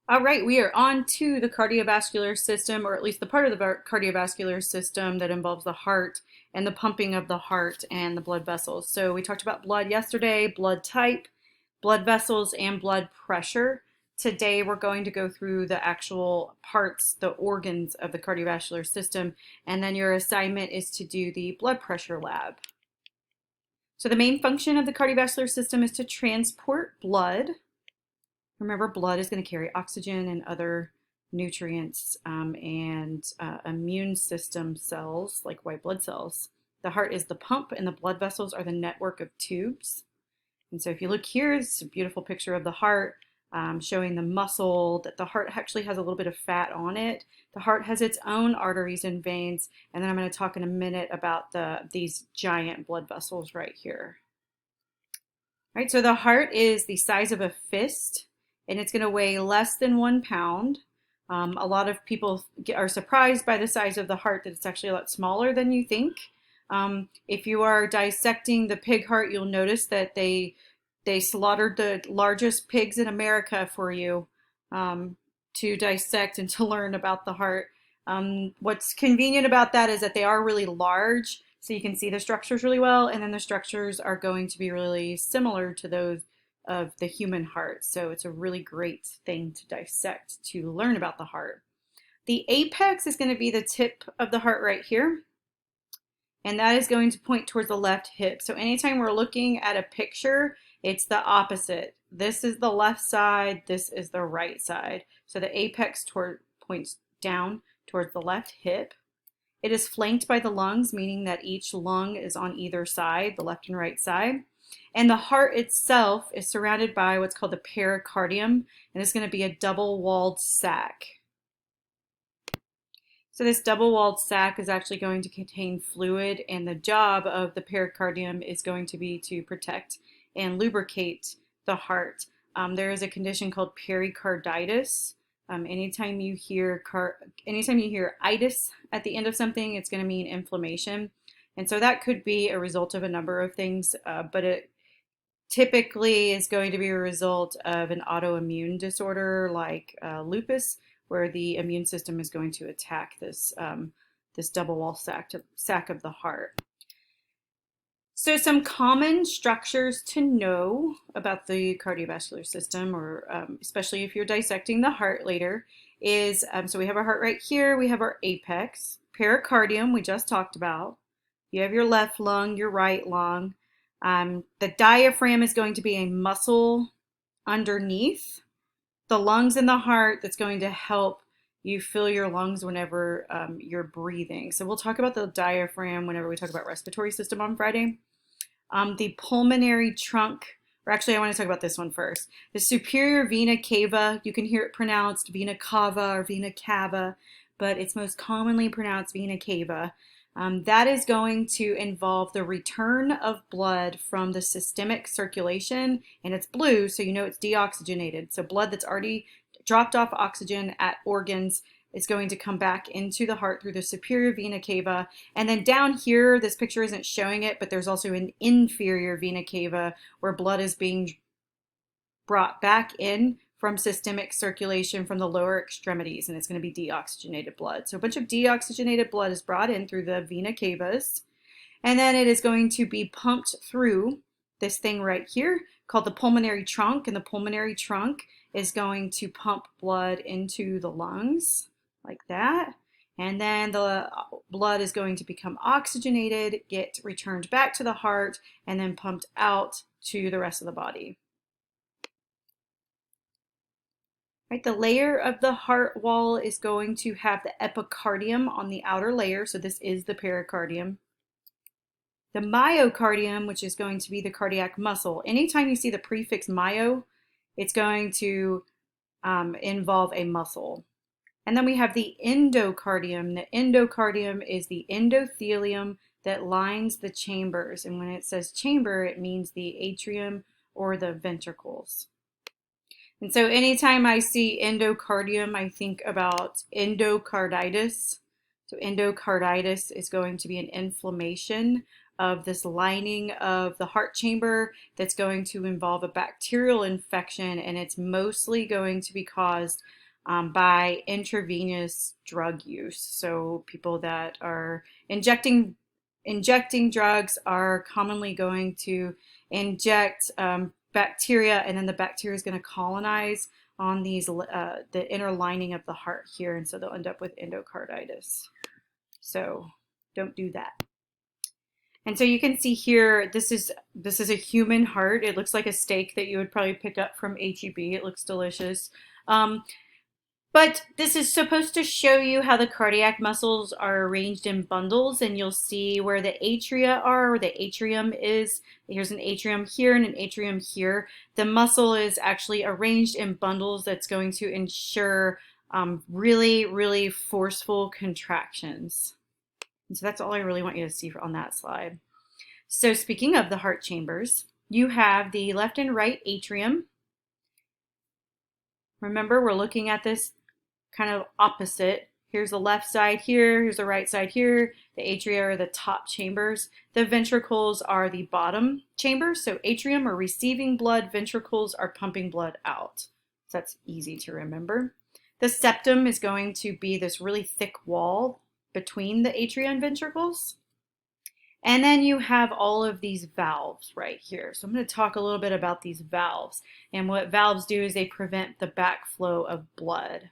All right, we are on to the cardiovascular system, or at least the part of the cardiovascular system that involves the heart and the pumping of the heart and the blood vessels. So we talked about blood yesterday, blood type, blood vessels, and blood pressure. Today we're going to go through the actual parts, the organs of the cardiovascular system, and then your assignment is to do the blood pressure lab. So the main function of the cardiovascular system is to transport blood. Remember, blood is going to carry oxygen and other nutrients and immune system cells like white blood cells. The heart is the pump and the blood vessels are the network of tubes. And so if you look here, it's a beautiful picture of the heart showing the muscle, that the heart actually has a little bit of fat on it. The heart has its own arteries and veins. And then I'm going to talk in a minute about these giant blood vessels right here. All right, so the heart is the size of a fist and it's going to weigh less than 1 pound. A lot of people are surprised by the size of the heart, that it's actually a lot smaller than you think. If you are dissecting the pig heart, you'll notice that they slaughtered the largest pigs in America for you to dissect and to learn about the heart. What's convenient about that is that they are really large, so you can see the structures really well, and then the structures are going to be really similar to those of the human heart. So it's a really great thing to dissect to learn about the heart. The apex is going to be the tip of the heart right here, and that is going to point towards the left hip. So anytime we're looking at a picture, it's the opposite. This is the left side, this is the right side. So the apex points down towards the left hip. It is flanked by the lungs, meaning that each lung is on either side, the left and right side. And the heart itself is surrounded by what's called the pericardium, and it's going to be a double-walled sac. So this double-walled sac is actually going to contain fluid, and the job of the pericardium is going to be to protect and lubricate the heart. There is a condition called pericarditis. Anytime you hear itis at the end of something, it's going to mean inflammation. And so that could be a result of a number of things, but it typically is going to be a result of an autoimmune disorder like lupus, where the immune system is going to attack this double wall sac of the heart. So some common structures to know about the cardiovascular system, or especially if you're dissecting the heart later, is so we have our heart right here, we have our apex, pericardium we just talked about, you have your left lung, your right lung. The diaphragm is going to be a muscle underneath the lungs and the heart that's going to help you fill your lungs whenever you're breathing. So we'll talk about the diaphragm whenever we talk about respiratory system on Friday. The pulmonary trunk, or actually I want to talk about this one first. The superior vena cava, you can hear it pronounced vena cava or vena cava, but it's most commonly pronounced vena cava. That is going to involve the return of blood from the systemic circulation, and it's blue, so you know it's deoxygenated. So blood that's already dropped off oxygen at organs is going to come back into the heart through the superior vena cava. And then down here, this picture isn't showing it, but there's also an inferior vena cava where blood is being brought back in from systemic circulation from the lower extremities, and it's going to be deoxygenated blood. So a bunch of deoxygenated blood is brought in through the vena cavas, and then it is going to be pumped through this thing right here called the pulmonary trunk, and the pulmonary trunk is going to pump blood into the lungs like that. And then the blood is going to become oxygenated, get returned back to the heart, and then pumped out to the rest of the body. Right, the layer of the heart wall is going to have the epicardium on the outer layer, so this is the pericardium. The myocardium, which is going to be the cardiac muscle. Anytime you see the prefix myo, it's going to involve a muscle. And then we have the endocardium. The endocardium is the endothelium that lines the chambers. And when it says chamber, it means the atrium or the ventricles. And so anytime I see endocardium, I think about endocarditis. So endocarditis is going to be an inflammation of this lining of the heart chamber that's going to involve a bacterial infection, and it's mostly going to be caused by intravenous drug use. So people that are injecting drugs are commonly going to inject bacteria, and then the bacteria is going to colonize on the inner lining of the heart here, and so they'll end up with endocarditis. So don't do that. And so you can see here, this is a human heart. It looks like a steak that you would probably pick up from HEB. It looks delicious. But this is supposed to show you how the cardiac muscles are arranged in bundles, and you'll see where the atria are, where the atrium is. Here's an atrium here and an atrium here. The muscle is actually arranged in bundles that's going to ensure really, really forceful contractions. And so that's all I really want you to see on that slide. So speaking of the heart chambers, you have the left and right atrium. Remember, we're looking at this kind of opposite. Here's the left side here, here's the right side here. The atria are the top chambers. The ventricles are the bottom chambers. So atrium are receiving blood, ventricles are pumping blood out. So that's easy to remember. The septum is going to be this really thick wall between the atria and ventricles. And then you have all of these valves right here. So I'm going to talk a little bit about these valves. And what valves do is they prevent the backflow of blood.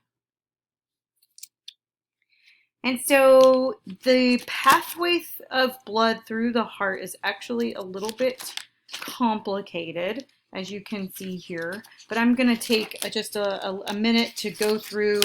And so the pathway of blood through the heart is actually a little bit complicated, as you can see here. But I'm going to take just a minute to go through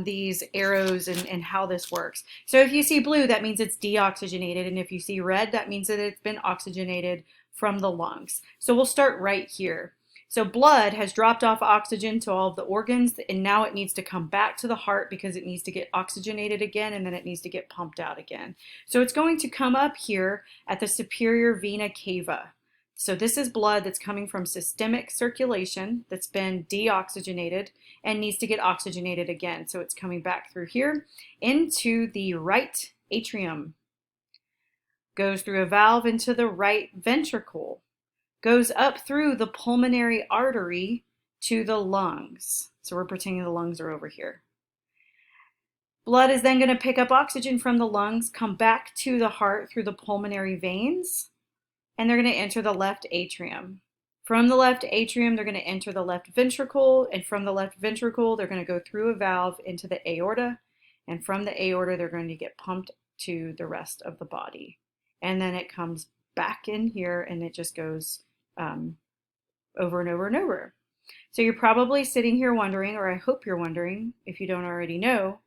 these arrows and how this works. So if you see blue, that means it's deoxygenated. And if you see red, that means that it's been oxygenated from the lungs. So we'll start right here. So blood has dropped off oxygen to all of the organs, and now it needs to come back to the heart because it needs to get oxygenated again, and then it needs to get pumped out again. So it's going to come up here at the superior vena cava. So this is blood that's coming from systemic circulation that's been deoxygenated and needs to get oxygenated again. So it's coming back through here into the right atrium, goes through a valve into the right ventricle, goes up through the pulmonary artery to the lungs. So we're pretending the lungs are over here. Blood is then going to pick up oxygen from the lungs, come back to the heart through the pulmonary veins, and they're going to enter the left atrium. From the left atrium, they're going to enter the left ventricle, and from the left ventricle, they're going to go through a valve into the aorta, and from the aorta, they're going to get pumped to the rest of the body. And then it comes back in here, and it just goes over and over and over. So you're probably sitting here wondering, or I hope you're wondering, if you don't already know,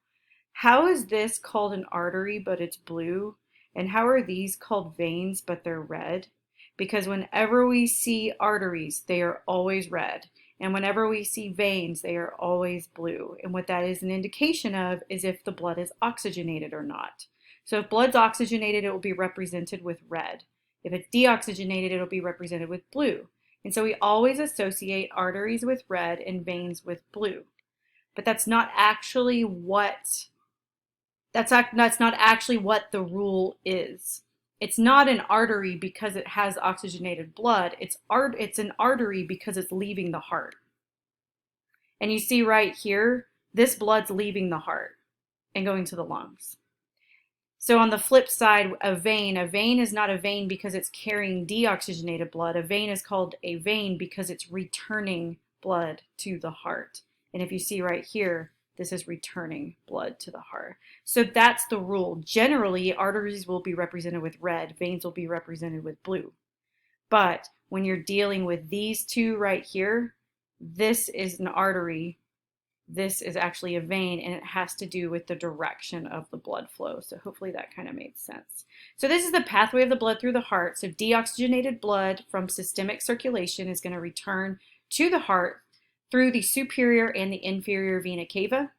how is this called an artery but it's blue? And how are these called veins but they're red? Because whenever we see arteries, they are always red. And whenever we see veins, they are always blue. And what that is an indication of is if the blood is oxygenated or not. So if blood's oxygenated, it will be represented with red. If it's deoxygenated, it'll be represented with blue. And so we always associate arteries with red and veins with blue. But that's not actually what the rule is. It's not an artery because it has oxygenated blood. It's an artery because it's leaving the heart. And you see right here, this blood's leaving the heart and going to the lungs. So on the flip side, a vein is not a vein because it's carrying deoxygenated blood. A vein is called a vein because it's returning blood to the heart. And if you see right here, this is returning blood to the heart. So that's the rule. Generally, arteries will be represented with red, veins will be represented with blue. But when you're dealing with these two right here, this is an artery, this is actually a vein, and it has to do with the direction of the blood flow. So hopefully that kind of made sense. So this is the pathway of the blood through the heart. So deoxygenated blood from systemic circulation is going to return to the heart through the superior and the inferior vena cava.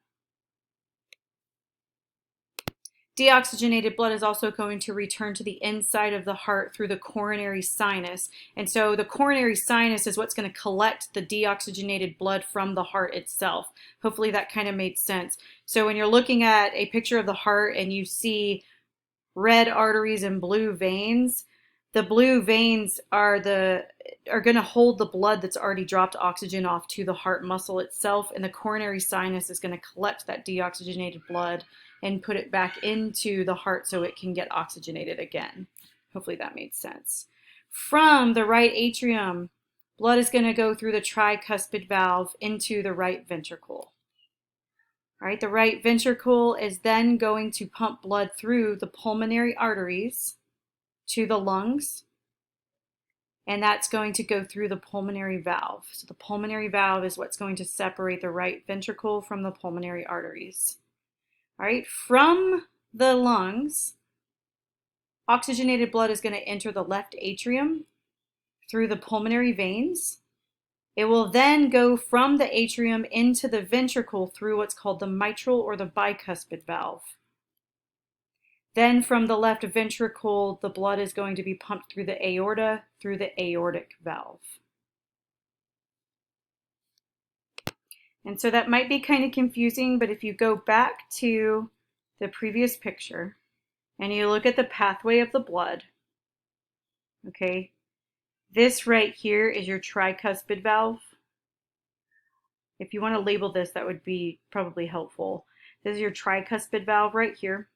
Deoxygenated blood is also going to return to the inside of the heart through the coronary sinus. And so the coronary sinus is what's going to collect the deoxygenated blood from the heart itself. Hopefully that kind of made sense. So when you're looking at a picture of the heart and you see red arteries and blue veins, The blue veins are going to hold the blood that's already dropped oxygen off to the heart muscle itself, and the coronary sinus is going to collect that deoxygenated blood and put it back into the heart so it can get oxygenated again. Hopefully that made sense. From the right atrium, blood is going to go through the tricuspid valve into the right ventricle. All right, the right ventricle is then going to pump blood through the pulmonary arteries to the lungs, and that's going to go through the pulmonary valve. So the pulmonary valve is what's going to separate the right ventricle from the pulmonary arteries. All right, from the lungs, oxygenated blood is going to enter the left atrium through the pulmonary veins. It will then go from the atrium into the ventricle through what's called the mitral or the bicuspid valve. Then from the left ventricle, the blood is going to be pumped through the aorta, through the aortic valve. And so that might be kind of confusing, but if you go back to the previous picture and you look at the pathway of the blood, okay, this right here is your tricuspid valve. If you want to label this, that would be probably helpful. This is your tricuspid valve right here.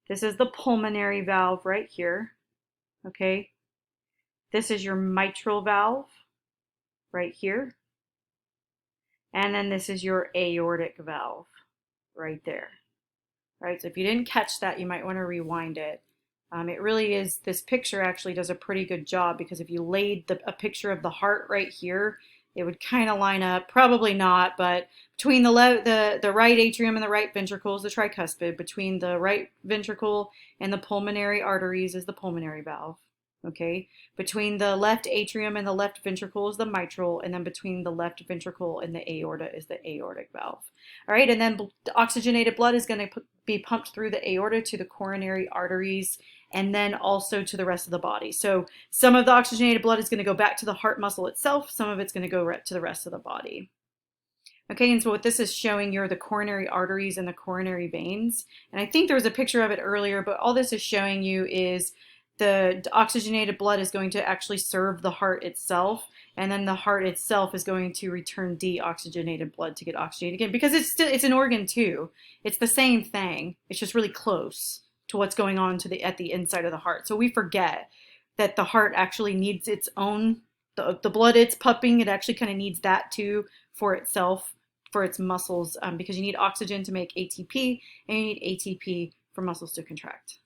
This is the pulmonary valve right here, okay? This is your mitral valve right here. And then this is your aortic valve right there. All right, so if you didn't catch that, you might want to rewind it. It really is, this picture actually does a pretty good job, because if you laid a picture of the heart right here, it would kind of line up, probably not, but between the right atrium and the right ventricle is the tricuspid. Between the right ventricle and the pulmonary arteries is the pulmonary valve. Okay, between the left atrium and the left ventricle is the mitral, and then between the left ventricle and the aorta is the aortic valve. All right, and then the oxygenated blood is going to be pumped through the aorta to the coronary arteries, and then also to the rest of the body. So some of the oxygenated blood is going to go back to the heart muscle itself, some of it's going to go right to the rest of the body. Okay, and so what this is showing you are the coronary arteries and the coronary veins. And I think there was a picture of it earlier, but all this is showing you is the oxygenated blood is going to actually serve the heart itself, and then the heart itself is going to return deoxygenated blood to get oxygenated again, because it's an organ too. It's the same thing. It's just really close to what's going on at the inside of the heart. So we forget that the heart actually needs its own, the blood it's pumping, it actually kind of needs that too for itself, for its muscles, because you need oxygen to make ATP, and you need ATP for muscles to contract.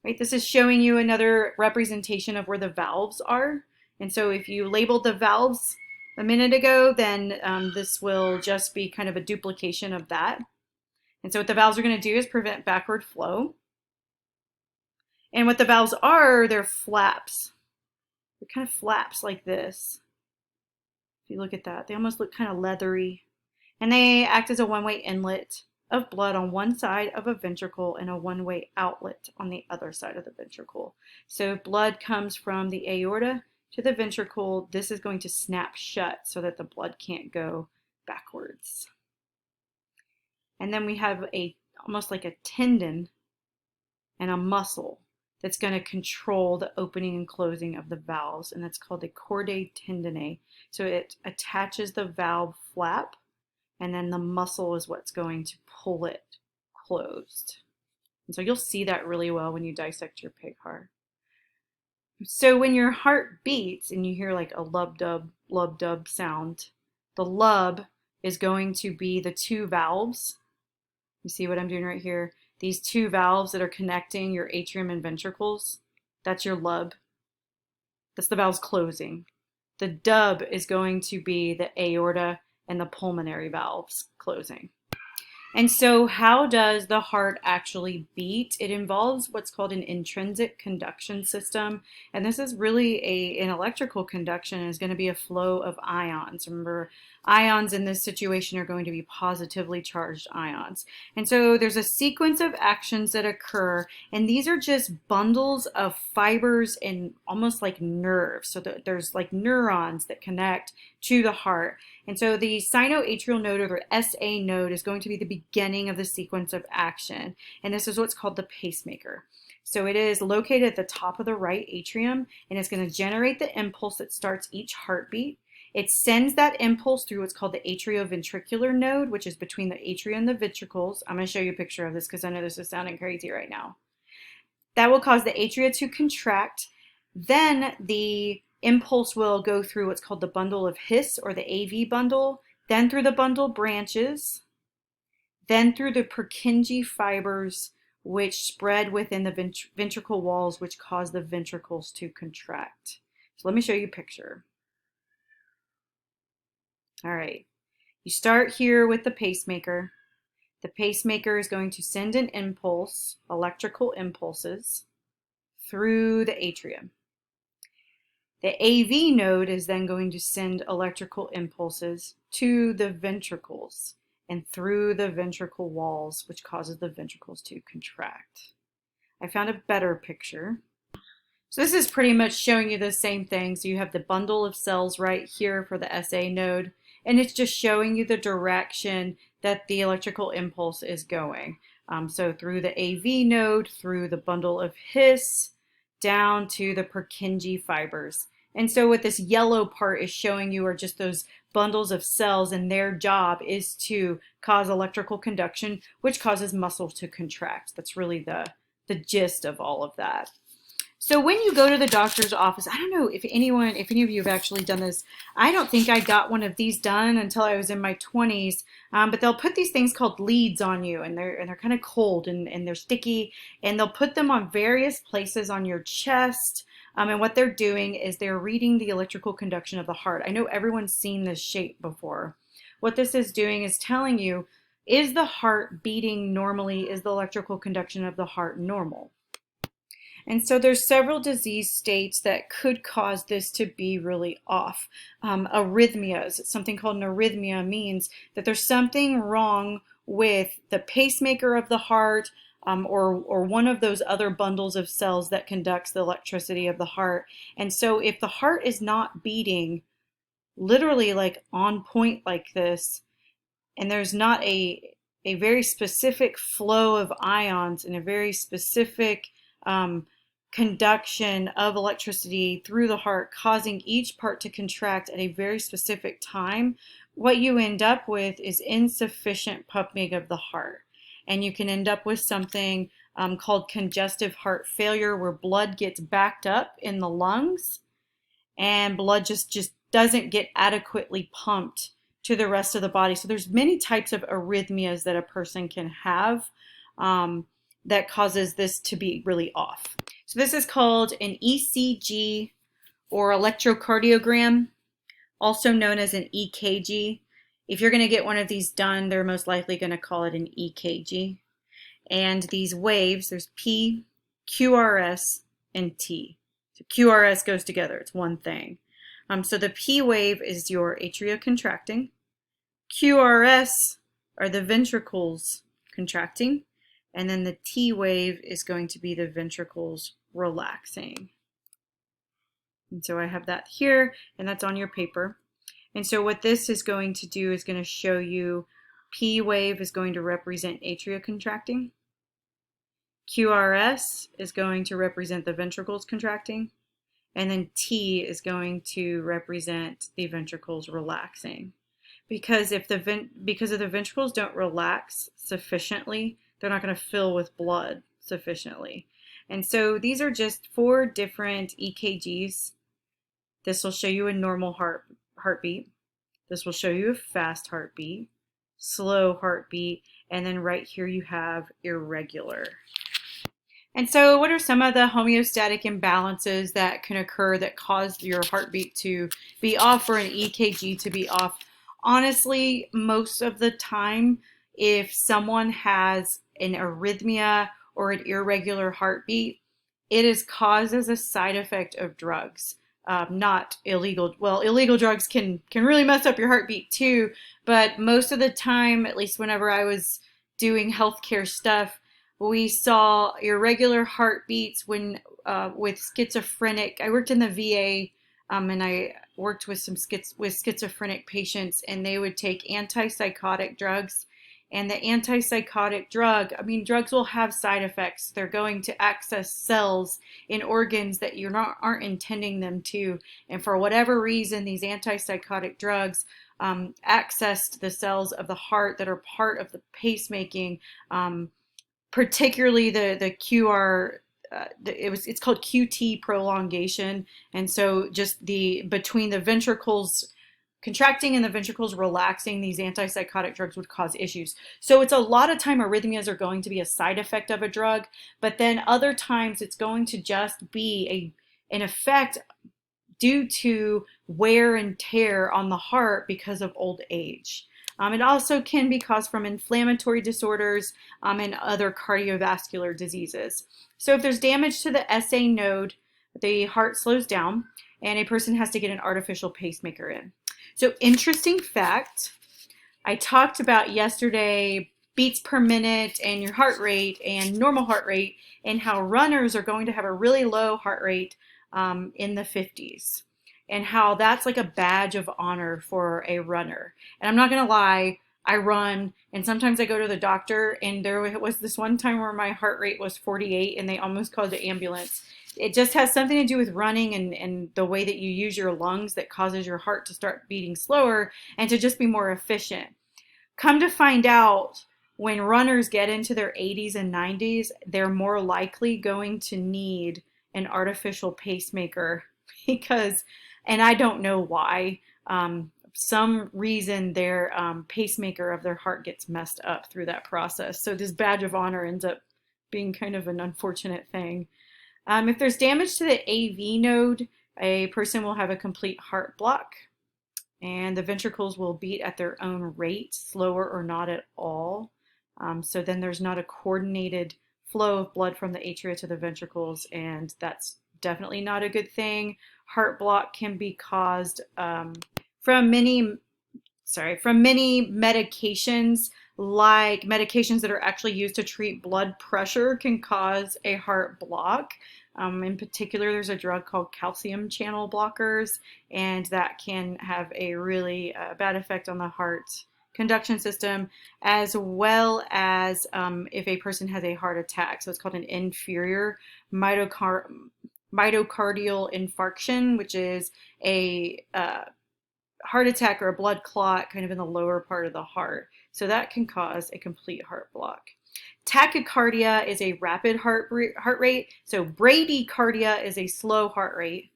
Right, this is showing you another representation of where the valves are. And so if you labeled the valves a minute ago, then this will just be kind of a duplication of that. And so what the valves are going to do is prevent backward flow. And what the valves are, they're flaps. They're kind of flaps like this. If you look at that, they almost look kind of leathery. And they act as a one-way inlet of blood on one side of a ventricle and a one-way outlet on the other side of the ventricle. So if blood comes from the aorta to the ventricle, this is going to snap shut so that the blood can't go backwards. And then we have almost like a tendon and a muscle that's going to control the opening and closing of the valves, and that's called the chordae tendineae. So it attaches the valve flap, and then the muscle is what's going to pull it closed. And so you'll see that really well when you dissect your pig heart. So when your heart beats and you hear like a lub dub sound, the lub is going to be the two valves. You see what I'm doing right here? These two valves that are connecting your atrium and ventricles, that's your lub. That's the valves closing. The dub is going to be the aorta and the pulmonary valves closing. And so how does the heart actually beat? It involves what's called an intrinsic conduction system. And this is really an electrical conduction. Is going to be a flow of ions. Remember, ions in this situation are going to be positively charged ions. And so there's a sequence of actions that occur, and these are just bundles of fibers and almost like nerves. So there's like neurons that connect to the heart. And so the sinoatrial node, or the SA node, is going to be the beginning of the sequence of action. And this is what's called the pacemaker. So it is located at the top of the right atrium, and it's going to generate the impulse that starts each heartbeat. It sends that impulse through what's called the atrioventricular node, which is between the atria and the ventricles. I'm going to show you a picture of this because I know this is sounding crazy right now. That will cause the atria to contract. Then the impulse will go through what's called the bundle of His, or the AV bundle, then through the bundle branches, then through the Purkinje fibers, which spread within the ventricle walls, which cause the ventricles to contract. So let me show you a picture. All right, you start here with the pacemaker. The pacemaker is going to send an impulse, electrical impulses, through the atrium. The AV node is then going to send electrical impulses to the ventricles and through the ventricle walls, which causes the ventricles to contract. I found a better picture. So this is pretty much showing you the same thing. So you have the bundle of cells right here for the SA node, and it's just showing you the direction that the electrical impulse is going. So through the AV node, through the bundle of His, down to the Purkinje fibers. And so what this yellow part is showing you are just those bundles of cells, and their job is to cause electrical conduction, which causes muscles to contract. That's really the gist of all of that. So when you go to the doctor's office, I don't know if any of you have actually done this. I don't think I got one of these done until I was in my 20s, but they'll put these things called leads on you, and they're kind of cold and they're sticky, and they'll put them on various places on your chest. And what they're doing is they're reading the electrical conduction of the heart. I know everyone's seen this shape before. What this is doing is telling you, is the heart beating normally? Is the electrical conduction of the heart normal? And so there's several disease states that could cause this to be really off. Arrhythmias, something called an arrhythmia means that there's something wrong with the pacemaker of the heart, or one of those other bundles of cells that conducts the electricity of the heart. And so if the heart is not beating literally like on point like this, and there's not a very specific flow of ions and a very specific conduction of electricity through the heart, causing each part to contract at a very specific time, what you end up with is insufficient pumping of the heart. And you can end up with something called congestive heart failure, where blood gets backed up in the lungs and blood just doesn't get adequately pumped to the rest of the body. So there's many types of arrhythmias that a person can have that causes this to be really off. So this is called an ECG, or electrocardiogram, also known as an EKG. If you're going to get one of these done, they're most likely going to call it an EKG. And these waves, there's P, QRS, and T. So QRS goes together, it's one thing. So the P wave is your atria contracting. QRS are the ventricles contracting. And then the T wave is going to be the ventricles relaxing. And so I have that here, and that's on your paper. And so what this is going to do is going to show you P wave is going to represent atria contracting. QRS is going to represent the ventricles contracting. And then T is going to represent the ventricles relaxing. Because if the ventricles don't relax sufficiently, they're not going to fill with blood sufficiently. And so these are just 4 different EKGs. This will show you a normal heartbeat. This will show you a fast heartbeat, slow heartbeat, and then right here you have irregular. And so what are some of the homeostatic imbalances that can occur that cause your heartbeat to be off, or an EKG to be off? Honestly, most of the time, if someone has an arrhythmia or an irregular heartbeat, it is caused as a side effect of drugs, not illegal. Well, illegal drugs can really mess up your heartbeat too, but most of the time, at least whenever I was doing healthcare stuff, we saw irregular heartbeats when with schizophrenic. I worked in the VA, and I worked with some schizophrenic patients, and they would take antipsychotic drugs, And the antipsychotic drug, I mean, drugs will have side effects. They're going to access cells in organs that aren't intending them to. And for whatever reason, these antipsychotic drugs accessed the cells of the heart that are part of the pacemaking, particularly the QR. It's called QT prolongation, and so just the between the ventricles contracting and the ventricles relaxing, these antipsychotic drugs would cause issues. So it's a lot of time arrhythmias are going to be a side effect of a drug, but then other times it's going to just be an effect due to wear and tear on the heart because of old age. It also can be caused from inflammatory disorders and other cardiovascular diseases. So if there's damage to the SA node, the heart slows down and a person has to get an artificial pacemaker in. So interesting fact, I talked about yesterday beats per minute and your heart rate and normal heart rate, and how runners are going to have a really low heart rate in the 50s, and how that's like a badge of honor for a runner. And I'm not going to lie, I run, and sometimes I go to the doctor, and there was this one time where my heart rate was 48 and they almost called the ambulance. It just has something to do with running and the way that you use your lungs that causes your heart to start beating slower and to just be more efficient. Come to find out, when runners get into their 80s and 90s, they're more likely going to need an artificial pacemaker because, and I don't know why, some reason their pacemaker of their heart gets messed up through that process. So this badge of honor ends up being kind of an unfortunate thing. If there's damage to the AV node, a person will have a complete heart block, and the ventricles will beat at their own rate, slower or not at all. So then there's not a coordinated flow of blood from the atria to the ventricles, and that's definitely not a good thing. Heart block can be caused from many medications, like medications that are actually used to treat blood pressure can cause a heart block. In particular, there's a drug called calcium channel blockers, and that can have a really bad effect on the heart conduction system, as well as if a person has a heart attack. So it's called an inferior myocardial infarction, which is a heart attack or a blood clot kind of in the lower part of the heart. So that can cause a complete heart block. Tachycardia is a rapid heart rate. So bradycardia is a slow heart rate.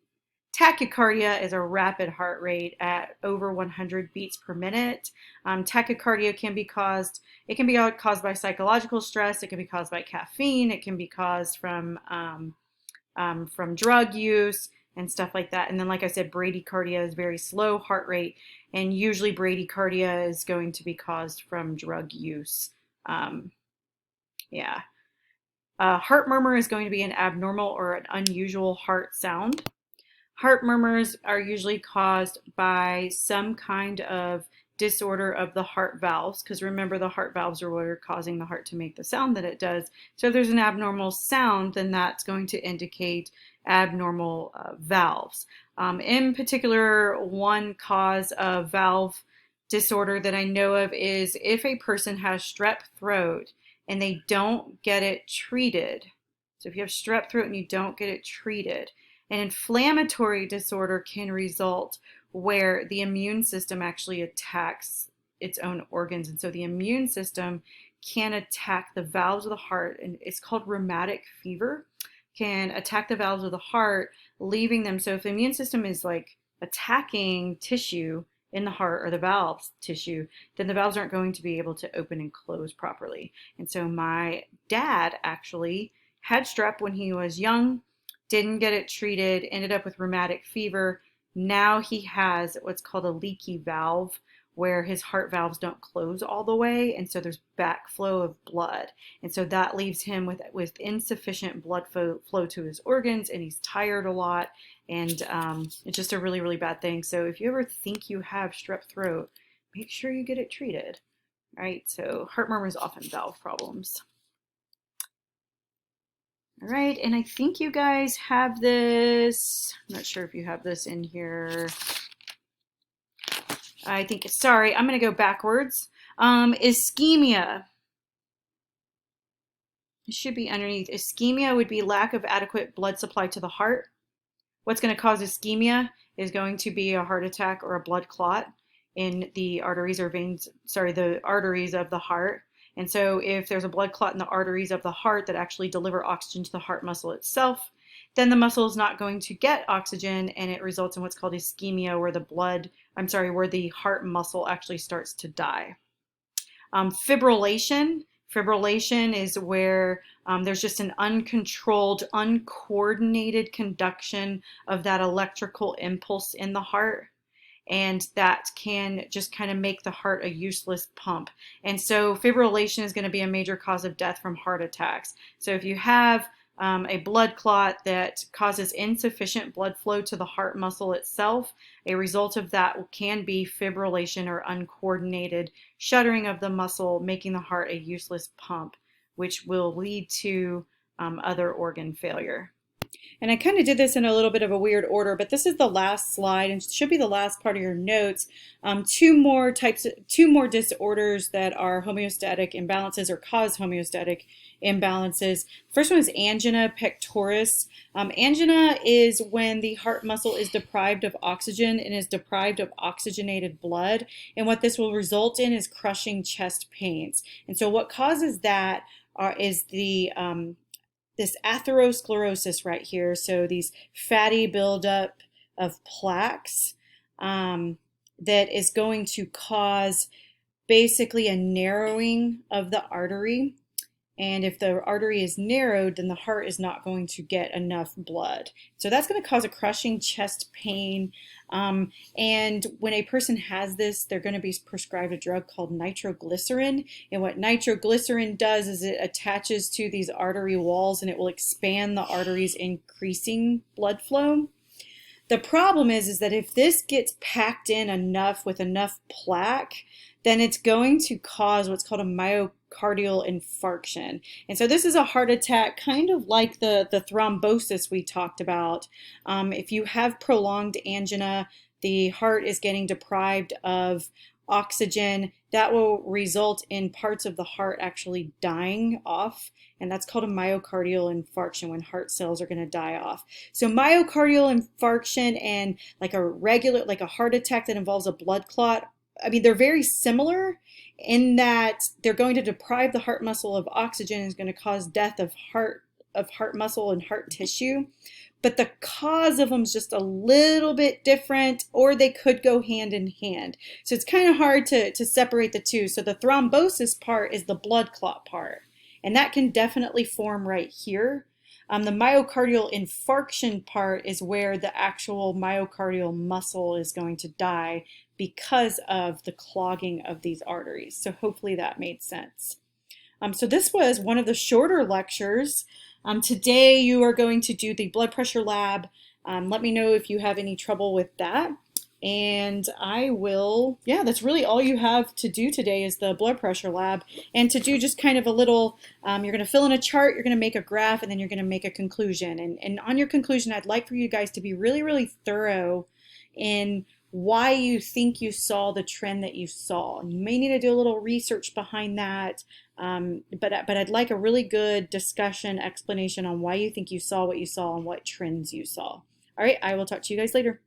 Tachycardia is a rapid heart rate at over 100 beats per minute. Tachycardia can be caused by psychological stress. It can be caused by caffeine. It can be caused from drug use and stuff like that. And then, like I said, bradycardia is very slow heart rate, and usually bradycardia is going to be caused from drug use. Heart murmur is going to be an abnormal or an unusual heart sound. Heart murmurs are usually caused by some kind of disorder of the heart valves, because remember, the heart valves are what are causing the heart to make the sound that it does. So if there's an abnormal sound, then that's going to indicate abnormal valves. In particular, one cause of valve disorder that I know of is if a person has strep throat and they don't get it treated. So if you have strep throat and you don't get it treated, an inflammatory disorder can result where the immune system actually attacks its own organs. And so the immune system can attack the valves of the heart, and it's called rheumatic fever, can attack the valves of the heart, leaving them. So if the immune system is like attacking tissue in the heart or the valves tissue, then the valves aren't going to be able to open and close properly. And so my dad actually had strep when he was young, didn't get it treated, ended up with rheumatic fever. Now he has what's called a leaky valve, where his heart valves don't close all the way, and so there's backflow of blood. And so that leaves him with insufficient blood flow to his organs, and he's tired a lot, and it's just a really, really bad thing. So if you ever think you have strep throat, make sure you get it treated. All right, so heart murmur is often valve problems. All right, and I think you guys have this. I'm not sure if you have this in here. I think, sorry, I'm going to go backwards. Ischemia. It should be underneath. Ischemia would be lack of adequate blood supply to the heart. What's going to cause ischemia is going to be a heart attack or a blood clot in the arteries or veins, sorry, the arteries of the heart. And so if there's a blood clot in the arteries of the heart that actually deliver oxygen to the heart muscle itself, then the muscle is not going to get oxygen and it results in what's called ischemia, where where the heart muscle actually starts to die. Fibrillation. Fibrillation is where there's just an uncontrolled, uncoordinated conduction of that electrical impulse in the heart. And that can just kind of make the heart a useless pump. And so fibrillation is going to be a major cause of death from heart attacks. So if you have a blood clot that causes insufficient blood flow to the heart muscle itself, a result of that can be fibrillation or uncoordinated shuttering of the muscle, making the heart a useless pump, which will lead to other organ failure. And I kind of did this in a little bit of a weird order, but this is the last slide and should be the last part of your notes. Two more disorders that are homeostatic imbalances or cause homeostatic imbalances. First one is angina pectoris. Angina is when the heart muscle is deprived of oxygen and is deprived of oxygenated blood. And what this will result in is crushing chest pains. And so what causes that is this atherosclerosis right here. So these fatty buildup of plaques that is going to cause basically a narrowing of the artery. And if the artery is narrowed, then the heart is not going to get enough blood. So that's going to cause a crushing chest pain. And when a person has this, they're going to be prescribed a drug called nitroglycerin. And what nitroglycerin does is it attaches to these artery walls and it will expand the arteries, increasing blood flow. The problem is that if this gets packed in enough with enough plaque, then it's going to cause what's called a myocardial infarction. And so this is a heart attack, kind of like the thrombosis we talked about. If you have prolonged angina, the heart is getting deprived of oxygen. That will result in parts of the heart actually dying off, and that's called a myocardial infarction, when heart cells are going to die off. So myocardial infarction and like a heart attack that involves a blood clot, I mean, they're very similar in that they're going to deprive the heart muscle of oxygen and is going to cause death of heart muscle and heart tissue. But the cause of them is just a little bit different, or they could go hand in hand. So it's kind of hard to separate the two. So the thrombosis part is the blood clot part, and that can definitely form right here. The myocardial infarction part is where the actual myocardial muscle is going to die because of the clogging of these arteries. So hopefully that made sense. So this was one of the shorter lectures. Today you are going to do the blood pressure lab. Let me know if you have any trouble with that. And I will, yeah, that's really all you have to do today is the blood pressure lab. And to do just kind of a little, you're going to fill in a chart, you're going to make a graph, and then you're going to make a conclusion. And on your conclusion, I'd like for you guys to be really, really thorough in why you think you saw the trend that you saw. You may need to do a little research behind that, but I'd like a really good discussion, explanation on why you think you saw what you saw and what trends you saw. All right, I will talk to you guys later.